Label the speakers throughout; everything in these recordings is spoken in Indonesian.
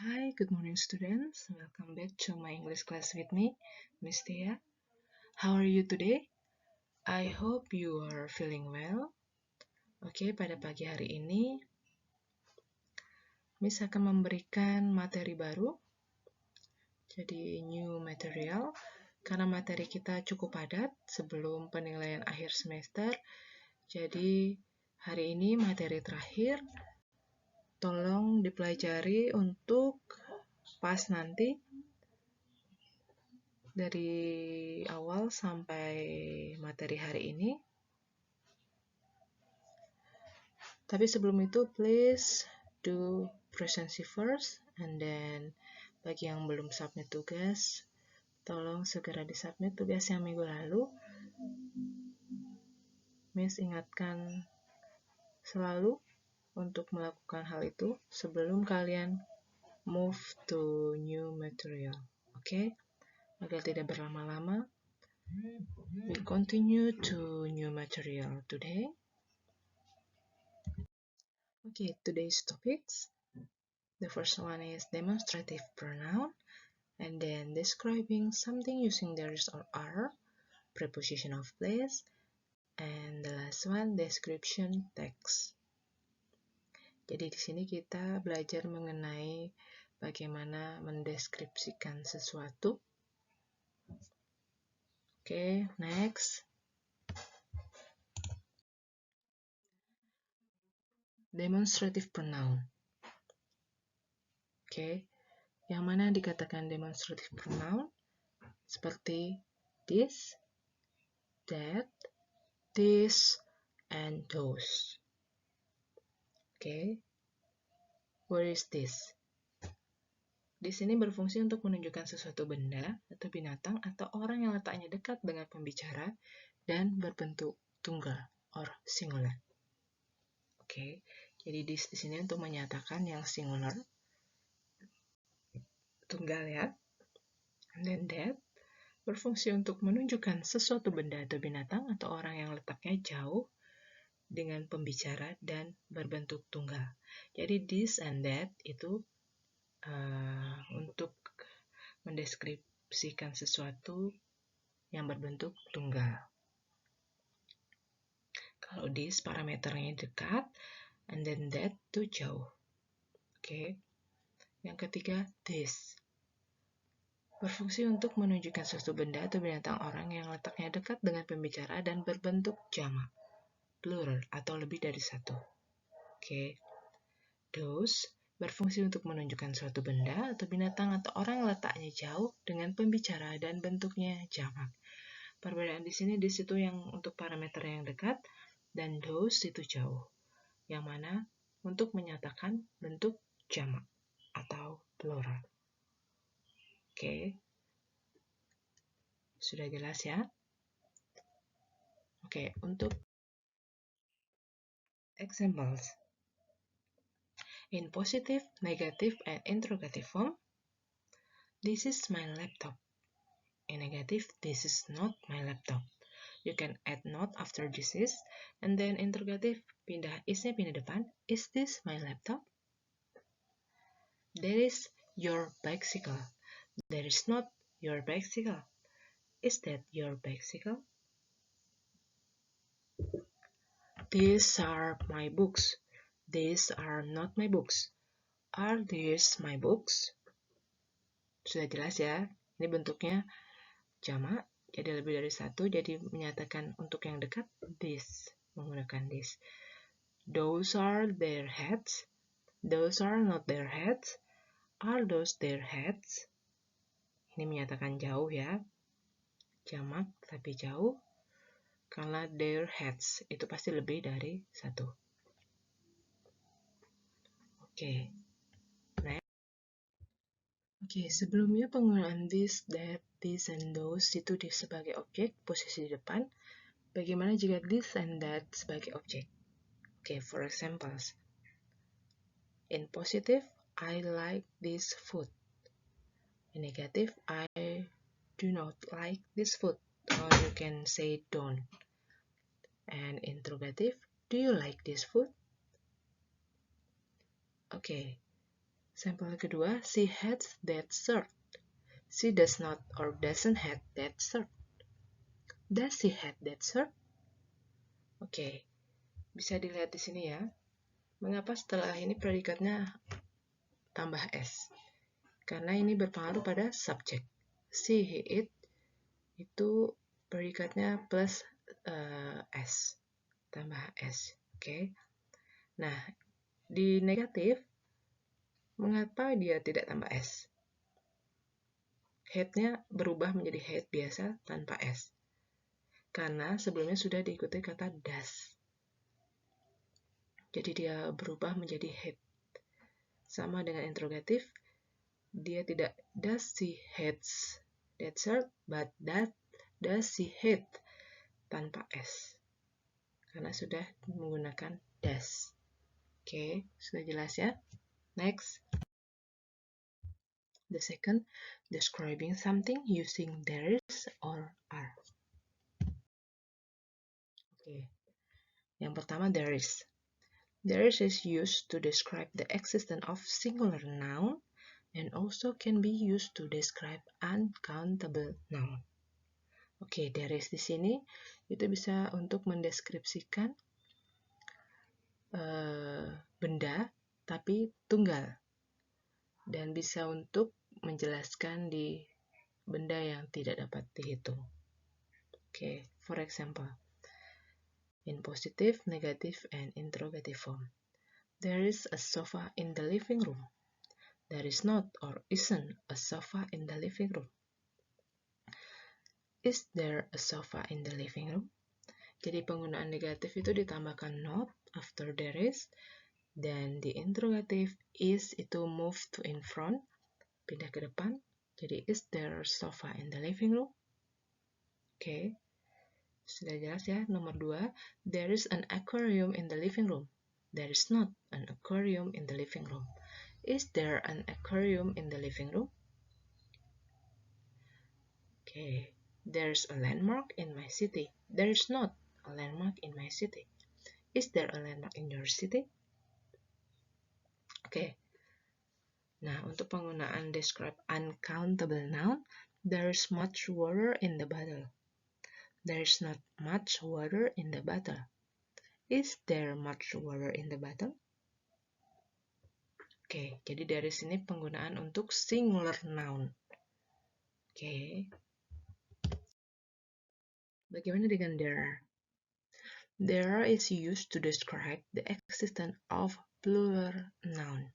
Speaker 1: Hi, good morning students. Welcome back to my English class with me, Miss Tia. How are you today? I hope you are feeling well. Oke, pada pagi hari ini, Miss akan memberikan materi baru. Jadi, new material. Karena materi kita cukup padat sebelum penilaian akhir semester. Jadi, hari ini materi terakhir. Tolong dipelajari untuk pas nanti dari awal sampai materi hari ini. Tapi sebelum itu, please do presensi first, and then bagi yang belum submit tugas, tolong segera disubmit tugas yang minggu lalu. Miss ingatkan selalu untuk melakukan hal itu sebelum kalian move to new material. Oke? Agar tidak berlama-lama, we continue to new material today. Okay, today's topics. The first one is demonstrative pronoun, and then describing something using there is or are, preposition of place, and the last one, description text. Jadi di sini kita belajar mengenai bagaimana mendeskripsikan sesuatu. Oke, next. Demonstrative pronoun. Oke, yang mana dikatakan demonstrative pronoun? Seperti this, that, this, and those. Oke, what is this? Di sini berfungsi untuk menunjukkan sesuatu benda atau binatang atau orang yang letaknya dekat dengan pembicara dan berbentuk tunggal or singular. Oke, jadi this di sini untuk menyatakan yang singular, tunggal ya. And then that berfungsi untuk menunjukkan sesuatu benda atau binatang atau orang yang letaknya jauh dengan pembicara dan berbentuk tunggal. Jadi this and that itu untuk mendeskripsikan sesuatu yang berbentuk tunggal. Kalau this parameternya dekat, and then that itu jauh. Oke. Yang ketiga, this berfungsi untuk menunjukkan suatu benda atau binatang orang yang letaknya dekat dengan pembicara dan berbentuk jamak, plural atau lebih dari satu. Oke. Those berfungsi untuk menunjukkan suatu benda atau binatang atau orang yang letaknya jauh dengan pembicara dan bentuknya jamak. Perbedaan di sini this itu yang untuk parameter yang dekat dan those itu jauh. Yang mana untuk menyatakan bentuk jamak atau plural. Oke. Sudah jelas ya? Oke, untuk examples. In positive, negative, and interrogative form, this is my laptop. In negative, this is not my laptop. You can add not after this is, and then interrogative, pindah is-nya pindah depan. Is this my laptop? There is your bicycle. There is not your bicycle. Is that your bicycle? These are my books. These are not my books. Are these my books? Sudah jelas ya? Ini bentuknya jamak, jadi lebih dari satu, jadi menyatakan untuk yang dekat, this, menggunakan this. Those are their hats. Those are not their hats. Are those their hats? Ini menyatakan jauh ya. Jamak tapi jauh. Karena their hats itu pasti lebih dari satu. Oke. Next. Oke, sebelumnya penggunaan this, that, this, and those itu sebagai objek, posisi di depan. Bagaimana jika this and that sebagai objek? Oke, for examples. In positive, I like this food. In negative, I do not like this food. Or you can say don't. And interrogative, do you like this food? Oke, Sampel kedua, she has that shirt. She does not or doesn't have that shirt. Does she have that shirt? Oke, bisa dilihat di sini ya. Mengapa setelah ini predikatnya tambah S? Karena ini berpengaruh pada subjek. She, he, it itu predikatnya plus S, tambah S. Oke. Nah, di negatif, mengapa dia tidak tambah S? Had-nya berubah menjadi had biasa tanpa S. Karena sebelumnya sudah diikuti kata does. Jadi dia berubah menjadi had. Sama dengan interrogatif, dia tidak does she hates that shirt, but does she hate tanpa S. Karena sudah menggunakan does. Oke, sudah jelas ya? Next. The second, describing something using there is or are. Oke. Yang pertama, there is. There is used to describe the existence of singular noun and also can be used to describe uncountable noun. Oke, there is di sini itu bisa untuk mendeskripsikan benda tapi tunggal dan bisa untuk menjelaskan di benda yang tidak dapat dihitung. Oke, for example, in positive, negative, and interrogative form. There is a sofa in the living room. There is not or isn't a sofa in the living room. Is there a sofa in the living room? Jadi penggunaan negatif itu ditambahkan not after there is, dan di interrogative is itu move to in front, pindah ke depan. Jadi is there a sofa in the living room? Oke, sudah jelas ya. Nomor 2, there is an aquarium in the living room. There is not an aquarium in the living room. Is there an aquarium in the living room? Okay, there's a landmark in my city. There is not a landmark in my city. Is there a landmark in your city? Okay. Nah, untuk penggunaan describe uncountable noun, there's much water in the bottle. There's not much water in the bottle. Is there much water in the bottle? Oke, jadi dari sini penggunaan untuk singular noun. Oke. Bagaimana dengan there? There is used to describe the existence of plural noun.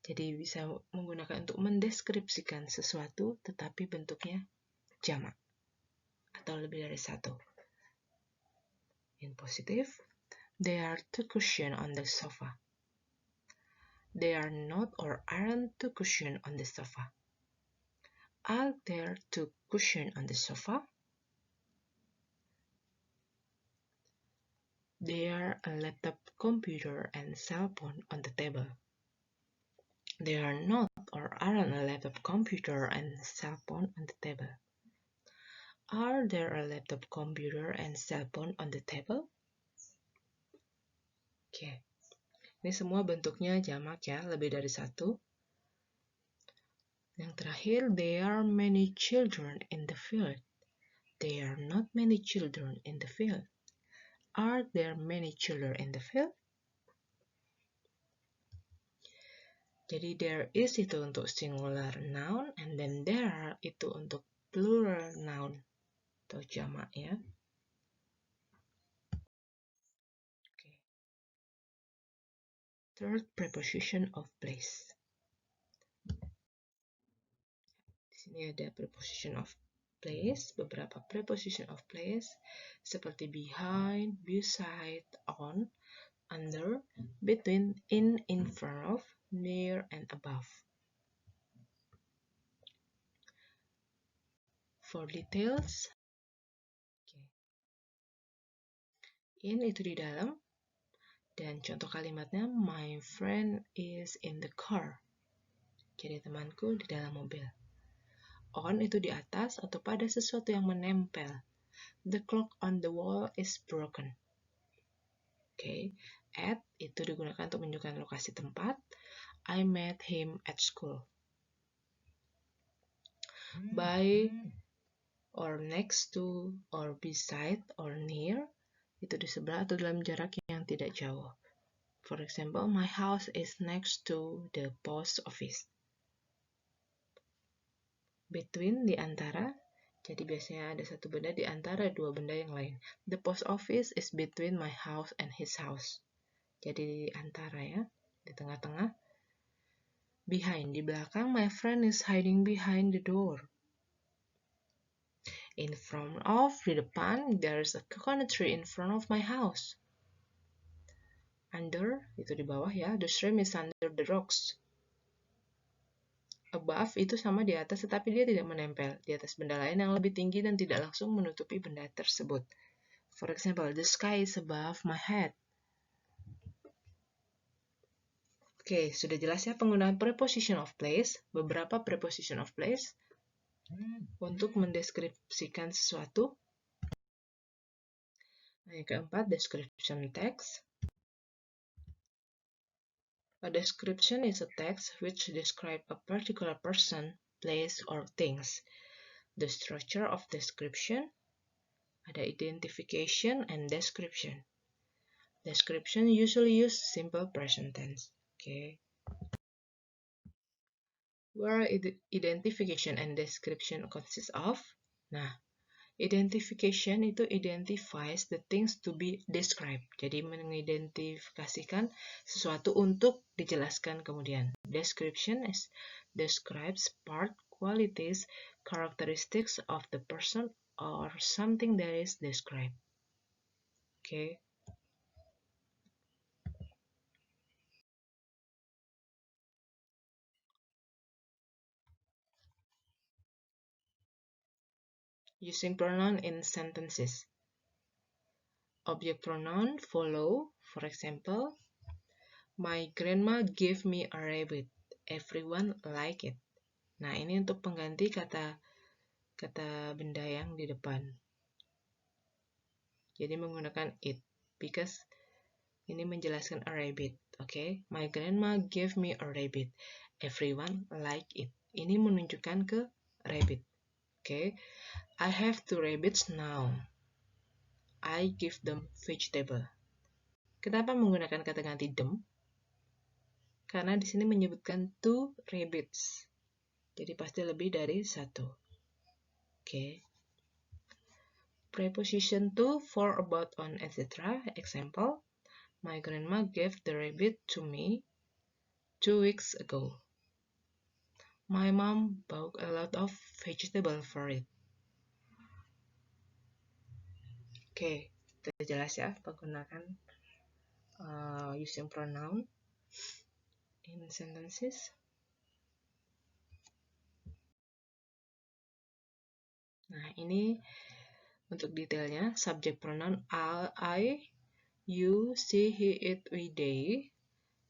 Speaker 1: Jadi bisa menggunakan untuk mendeskripsikan sesuatu tetapi bentuknya jamak atau lebih dari satu. In positive, there are two cushions on the sofa. There are not or aren't two cushions on the sofa. Are there two cushions on the sofa? There are a laptop, computer, and cell phone on the table. There are not or aren't a laptop, computer, and cell phone on the table. Are there a laptop, computer, and cell phone on the table? Oke. Ini semua bentuknya jamak ya, lebih dari satu. Yang terakhir, there are many children in the field. There are not many children in the field. Are there many children in the field? Jadi there is itu untuk singular noun, and then there are itu untuk plural noun atau jamak ya. Okay. Third, preposition of place. Di sini ada preposition of place, beberapa preposition of place seperti behind, beside, on, under, between, in front of, near, and above. For details, in itu di dalam, dan contoh kalimatnya, my friend is in the car. Jadi temanku di dalam mobil. On itu di atas atau pada sesuatu yang menempel. The clock on the wall is broken. Oke, at itu digunakan untuk menunjukkan lokasi tempat. I met him at school. By, or next to, or beside, or near, itu di sebelah atau dalam jarak yang tidak jauh. For example, my house is next to the post office. Between, di antara, jadi biasanya ada satu benda di antara dua benda yang lain. The post office is between my house and his house. Jadi di antara ya, di tengah-tengah. Behind, di belakang, my friend is hiding behind the door. In front of, di depan, there's a coconut tree in front of my house. Under, itu di bawah ya, the stream is under the rocks. Above, itu sama di atas, tetapi dia tidak menempel di atas benda lain yang lebih tinggi dan tidak langsung menutupi benda tersebut. For example, the sky is above my head. Oke, sudah jelas ya penggunaan preposition of place, beberapa preposition of place untuk mendeskripsikan sesuatu. Nah, yang keempat, description text. A description is a text which describes a particular person, place, or things. The structure of description, ada identification and description. Description usually use simple present tense. Okay. Where identification and description consists of? Nah, identification itu identifies the things to be described. Jadi mengidentifikasikan sesuatu untuk dijelaskan kemudian. Description is describes part, qualities, characteristics of the person or something that is described. Okay. Using pronoun in sentences. Object pronoun follow, for example, my grandma gave me a rabbit. Everyone like it. Nah, ini untuk pengganti kata benda yang di depan. Jadi menggunakan it, because ini menjelaskan a rabbit. Okay, my grandma gave me a rabbit. Everyone like it. Ini menunjukkan ke rabbit. Okay, I have 2 rabbits now. I give them vegetable. Kenapa menggunakan kata ganti them? Karena di sini menyebutkan 2 rabbits. Jadi pasti lebih dari 1. Okay. Preposition to, for, about, on, etc. Example, my grandma gave the rabbit to me 2 weeks ago. My mom bought a lot of vegetable for it. Oke, sudah jelas ya penggunaan using pronoun in sentences. Nah, ini untuk detailnya, subject pronoun I, you, she, he, it, we, they.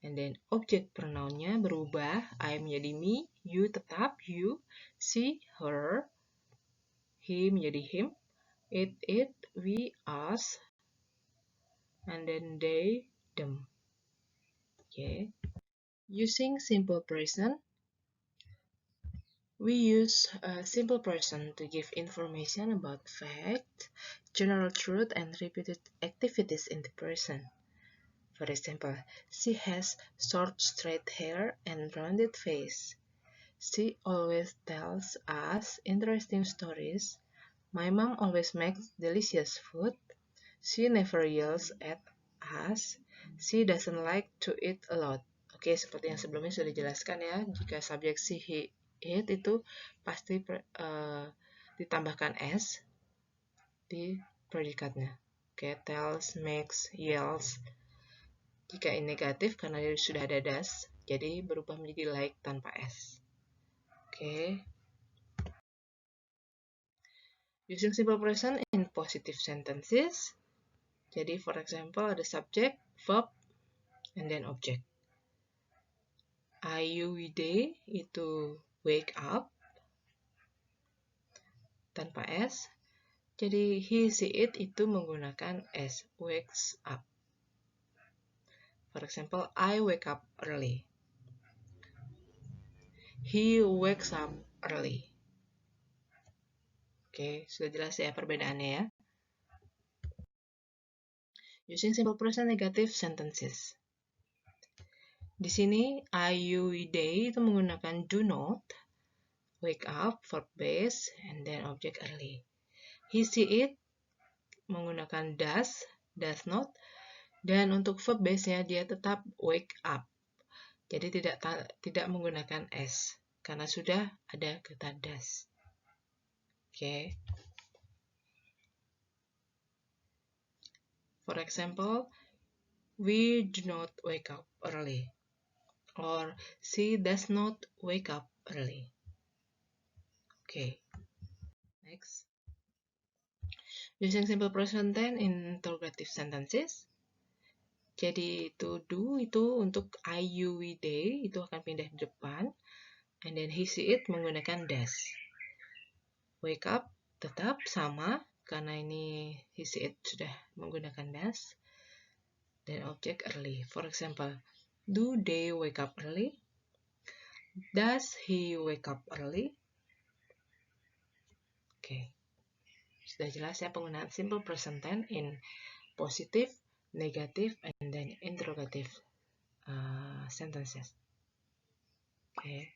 Speaker 1: And then object pronounnya berubah, I menjadi me, you tetap you, she, her, he menjadi him, it, we, us, and then they, them. Okay. Using simple present, we use simple present to give information about fact, general truth, and repeated activities in the present. For example, she has short straight hair and rounded face. She always tells us interesting stories. My mom always makes delicious food. She never yells at us. She doesn't like to eat a lot. Oke, seperti yang sebelumnya sudah dijelaskan ya, jika subjek she, he, it itu pasti ditambahkan s di predikatnya. Oke, tells, makes, yells. Jika ini negatif karena sudah ada das, jadi berubah menjadi like tanpa s. Oke. Using simple present in positive sentences. Jadi, for example, ada subject, verb, and then object. I, you, we, they itu wake up tanpa s. Jadi, he, she, it itu menggunakan s, wakes up. For example, I wake up early. He wakes up early. Oke, sudah jelas ya perbedaannya ya. Using simple present negative sentences. Di sini I, you, we, they itu menggunakan do not, wake up, verb base, and then object early. He, she, it menggunakan does not, dan untuk verb base-nya dia tetap wake up. Jadi tidak menggunakan s karena sudah ada kata does. Oke. For example, we do not wake up early. Or she does not wake up early. Okay. Next. Using simple present tense in interrogative sentences. Jadi to do itu untuk I, you, we, they itu akan pindah di depan. And then he, she, it menggunakan does. Wake up tetap sama karena ini he, she, it sudah menggunakan does. Dan objek early. For example, do they wake up early? Does he wake up early? Oke. Sudah jelas ya penggunaan simple present tense in positive, negative, and then interrogative sentences. Okay.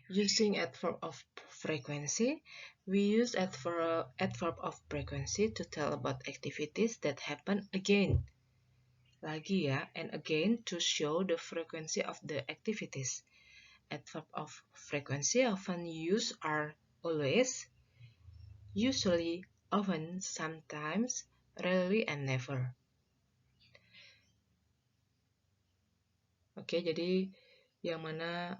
Speaker 1: Using adverb of frequency, we use adverb of frequency to tell about activities that happen again. Lagi ya, and again to show the frequency of the activities. Adverb of frequency often used are always, usually, often, sometimes, rarely, and never. Oke, jadi yang mana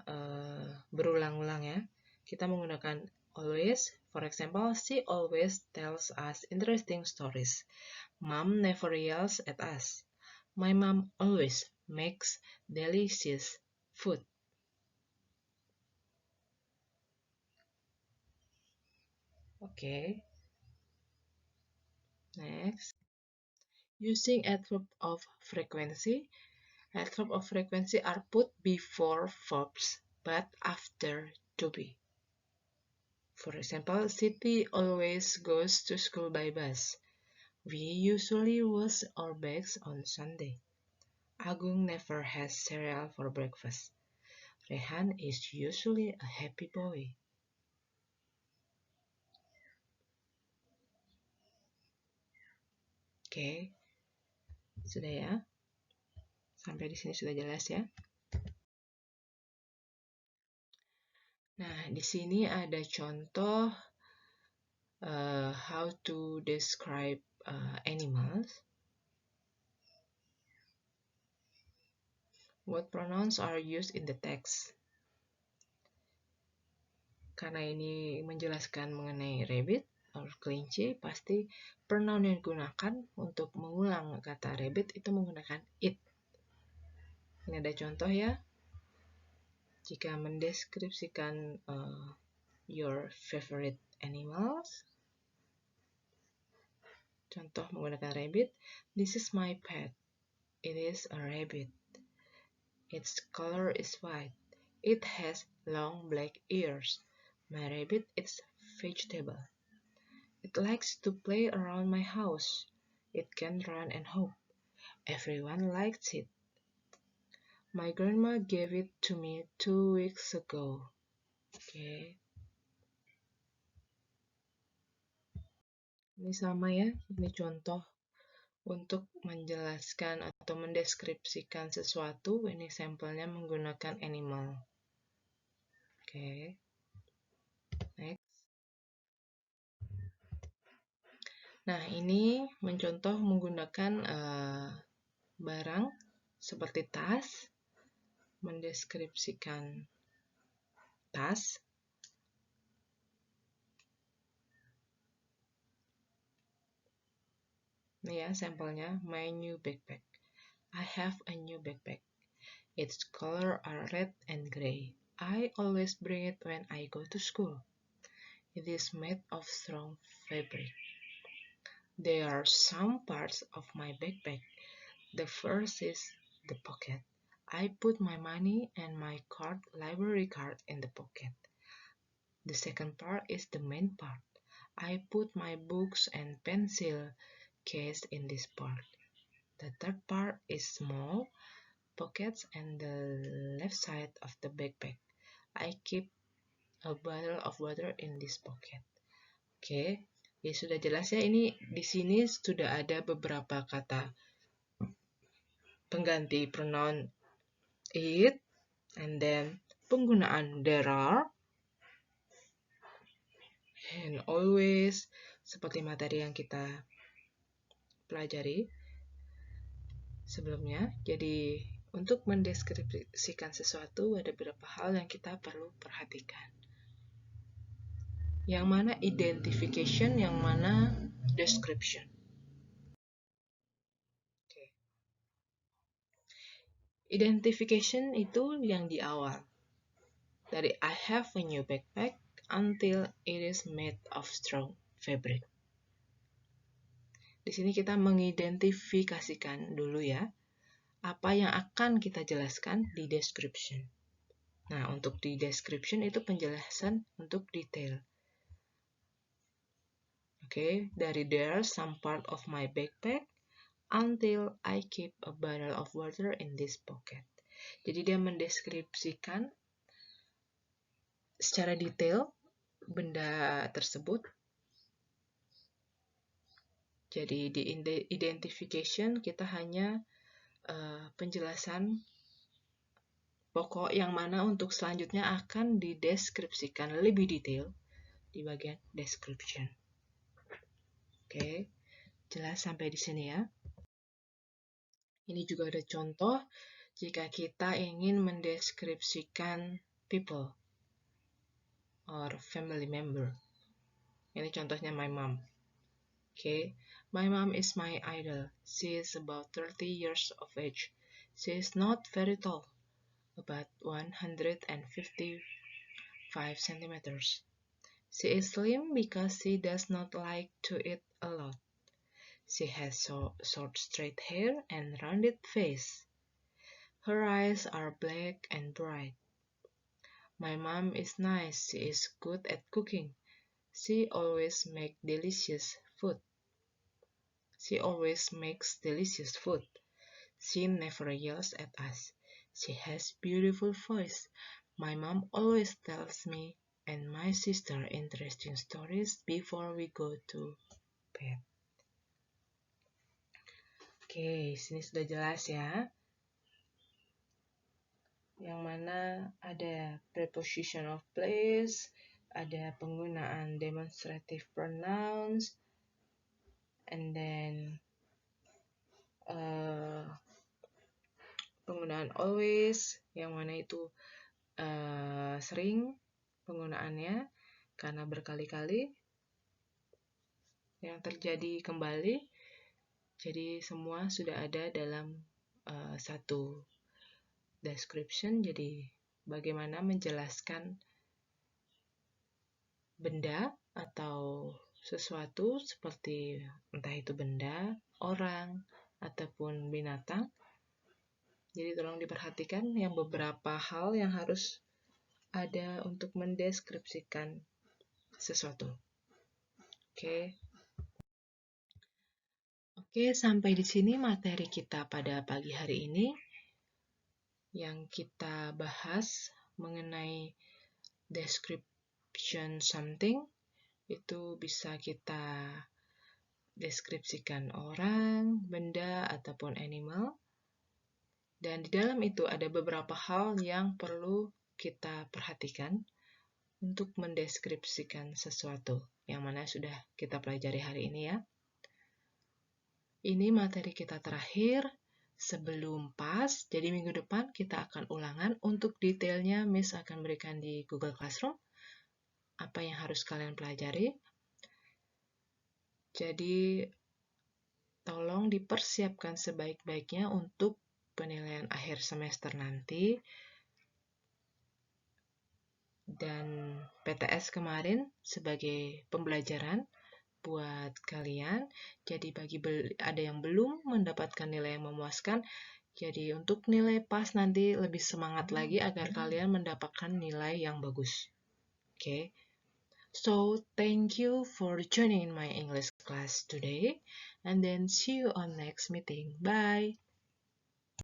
Speaker 1: berulang-ulang ya. Kita menggunakan always. For example, she always tells us interesting stories. Mom never yells at us. My mom always makes delicious food. Okay. Next. Using adverb of frequency. Adverb of frequency are put before verbs, but after to be. For example, Siti always goes to school by bus. We usually wash our bags on Sunday. Agung never has cereal for breakfast. Rehan is usually a happy boy. Oke, sudah ya. Sampai di sini sudah jelas ya. Nah, di sini ada contoh how to describe animals. What pronouns are used in the text? Karena ini menjelaskan mengenai rabbit atau kelinci, pasti pronoun yang digunakan untuk mengulang kata rabbit itu menggunakan it. Ini ada contoh ya. Jika mendeskripsikan your favorite animals, contoh menggunakan rabbit. This is my pet. It is a rabbit. Its color is white. It has long black ears. My rabbit is vegetable. It likes to play around my house. It can run and hop. Everyone likes it. My grandma gave it to me 2 weeks ago. Oke. Ini sama ya, ini contoh untuk menjelaskan atau mendeskripsikan sesuatu. Ini sampelnya menggunakan animal. Oke. Next. Nah, ini mencontoh menggunakan barang seperti tas, mendeskripsikan tas. Ini ya sampelnya, my new backpack. I have a new backpack. Its color are red and gray. I always bring it when I go to school. It is made of strong fabric. There are some parts of my backpack. The first is the pocket. I put my money and my library card in the pocket. The second part is the main part. I put my books and pencil case in this part. The third part is small pockets and the left side of the backpack. I keep a bottle of water in this pocket. Oke, ya sudah jelas ya. Ini di sini sudah ada beberapa kata pengganti pronoun it, and then penggunaan there are, and always, seperti materi yang kita pelajari sebelumnya. Jadi, untuk mendeskripsikan sesuatu ada beberapa hal yang kita perlu perhatikan. Yang mana identification, yang mana description. Okay. Identification itu yang di awal. Dari I have a new backpack until it is made of strong fabric. Di sini kita mengidentifikasikan dulu ya, apa yang akan kita jelaskan di description. Nah, untuk di description itu penjelasan untuk detail. Oke, dari there some part of my backpack until I keep a bottle of water in this pocket. Jadi dia mendeskripsikan secara detail benda tersebut. Jadi di identification kita hanya penjelasan pokok yang mana untuk selanjutnya akan dideskripsikan lebih detail di bagian description. Oke, jelas sampai di sini ya. Ini juga ada contoh jika kita ingin mendeskripsikan people or family member. Ini contohnya my mom. Okay, my mom is my idol. She is about 30 years of age. She is not very tall, about 155 centimeters. She is slim because she does not like to eat a lot. She has short straight hair and rounded face. Her eyes are black and bright. My mom is nice. She is good at cooking. She always makes delicious food. She always makes delicious food. She never yells at us. She has beautiful voice. My mom always tells me and my sister interesting stories before we go to bed. Oke, sini sudah jelas ya. Yang mana ada preposition of place, ada penggunaan demonstrative pronouns, and then penggunaan always, yang mana itu sering penggunaannya karena berkali-kali yang terjadi kembali. Jadi semua sudah ada dalam satu description. Jadi bagaimana menjelaskan benda atau sesuatu seperti entah itu benda, orang, ataupun binatang. Jadi tolong diperhatikan yang beberapa hal yang harus ada untuk mendeskripsikan sesuatu. Oke, sampai di sini materi kita pada pagi hari ini. Yang kita bahas mengenai description something, itu bisa kita deskripsikan orang, benda, ataupun animal. Dan di dalam itu ada beberapa hal yang perlu kita perhatikan untuk mendeskripsikan sesuatu, yang mana sudah kita pelajari hari ini ya. Ini materi kita terakhir sebelum PAS, jadi minggu depan kita akan ulangan. Untuk detailnya Miss akan berikan di Google Classroom apa yang harus kalian pelajari. Jadi tolong dipersiapkan sebaik-baiknya untuk penilaian akhir semester nanti. Dan PTS kemarin sebagai pembelajaran buat kalian. Jadi bagi ada yang belum mendapatkan nilai yang memuaskan, Jadi untuk nilai pas nanti lebih semangat lagi agar kalian mendapatkan nilai yang bagus. Okay? So thank you for joining in my English class today, and then see you on next meeting. Bye!